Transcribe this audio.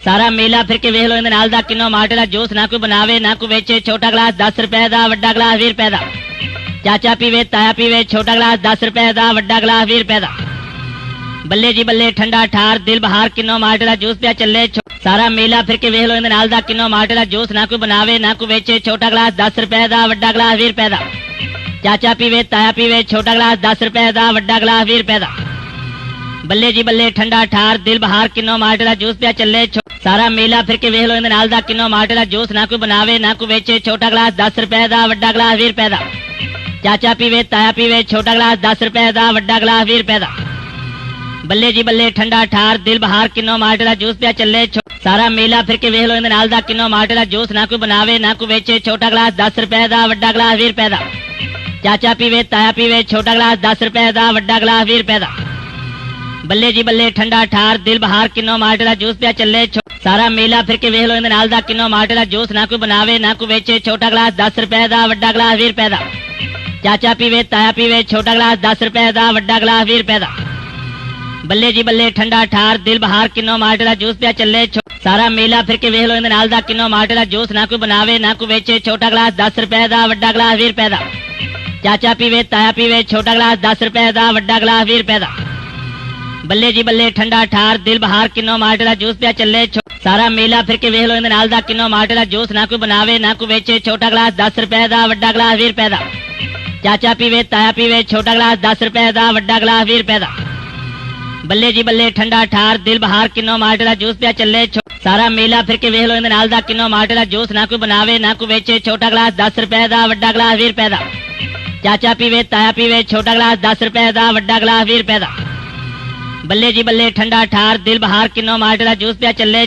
सारा मेला फिर के वेख लो इहदे नाल दा किन्नो माल्टे दा जूस ना कोई बनावे ना कोई वेचे। छोटा गिलास 10 रुपए दा, वड्डा गिलास 20 रुपए दा। चाचा पीवे ताया पीवे, छोटा गिलास 10 रुपए दा, वड्डा गिलास 20 रुपए दा। बल्ले जी बल्ले ठंडा ठार दिल बहार किन्नो माल्टे दा जूस पिया चले। सारा मेला फिर के वेख लो इहदे नाल दा किन्नो माल्टे दा जूस ना कोई बनावे ना कोई वेचे। छोटा गिलास 10 रुपए दा, वड्डा गिलास 20 रुपए दा। चाचा पीवे ताया पीवे, छोटा गिलास 10 रुपए दा, वड्डा गिलास 20 रुपए दा। बल्ले जी बल्ले ठंडा ठार दिल बहार किन्नो माल्टे दा जूस पिया चले। सारा मेला फिर के वेख लो इहदे नाल दा किन्नो माल्टे दा जूस ना कोई बनावे ना कोई वेचे। छोटा गिलास 10 रुपए दा, वड्डा गिलास 20 रुपए दा। चाचा पीवे ताया पीवे, छोटा गिलास 10 रुपए दा, वड्डा गिलास 20 रुपए दा। बल्ले जी बल्ले ठंडा ठार दिल बहार किन्नो माल्टे दा जूस पिया चले। सारा मेला फिर के वेख लो इहदे नाल दा किन्नो माल्टे दा जूस ना कोई बनावे ना कोई वेचे। छोटा गिलास 10 रुपए दा, वड्डा गिलास 20 रुपए दा। चाचा पीवे ताया पीवे, छोटा गिलास 10 रुपए दा, वड्डा गिलास 20 रुपए दा। बल्ले जी बल्ले ठंडा ठार दिल बहार किन्नो माल्टे दा जूस पिया चले। सारा मेला फिर के वेख लो इहदे नाल दा किन्नो माल्टे दा जूस ना कोई बनावे ना कोई वेचे। छोटा गिलास 10 रुपए दा, वड्डा गिलास 20 रुपए दा। चाचा पीवे ताया पीवे, छोटा गिलास 10 रुपए दा, वड्डा गिलास 20 रुपए दा। बल्ले जी बल्ले ठंडा ठार दिल बहार किन्नो माल्टे दा जूस पिया चले। सारा मेला फिर के वेख लो इहदे नाल दा किन्नो माल्टे दा जूस ना कोई बनावे ना कोई वेचे। छोटा गिलास 10 रुपए दा, वड्डा गिलास 20 रुपए दा। चाचा पीवे ताया पीवे, छोटा गिलास 10 रुपए दा, वड्डा गिलास 20 रुपए दा। बल्ले जी बल्ले ठंडा ठार दिल बहार किन्नो माल्टे दा जूस पिया चले। सारा मेला फिर के वेख लो इहदे नाल दा किन्नो माल्टे दा जूस ना कोई बनावे ना कोई वेचे। छोटा गिलास 10 रुपए दा, वड्डा गिलास 20 रुपए दा। चाचा पीवे ताया पीवे, छोटा गिलास 10 रुपए दा, वड्डा गिलास 20 रुपए दा। बल्ले जी बल्ले ठंडा ठार दिल बहार किन्नो माल्टे दा जूस पिया चले। सारा मेला फिर के वेख लो इहदे नाल दा किन्नो माल्टे दा जूस ना कोई बनावे ना कोई वेचे। छोटा गिलास 10 रुपए दा, वड्डा गिलास 20 रुपए दा। चाचा पीवे ताया पीवे, छोटा गिलास 10 रुपए दा, वड्डा गिलास 20 रुपए दा। बल्ले जी बल्ले ठंडा ठार दिल बहार किन्नो माल्टे दा जूस पिया चले।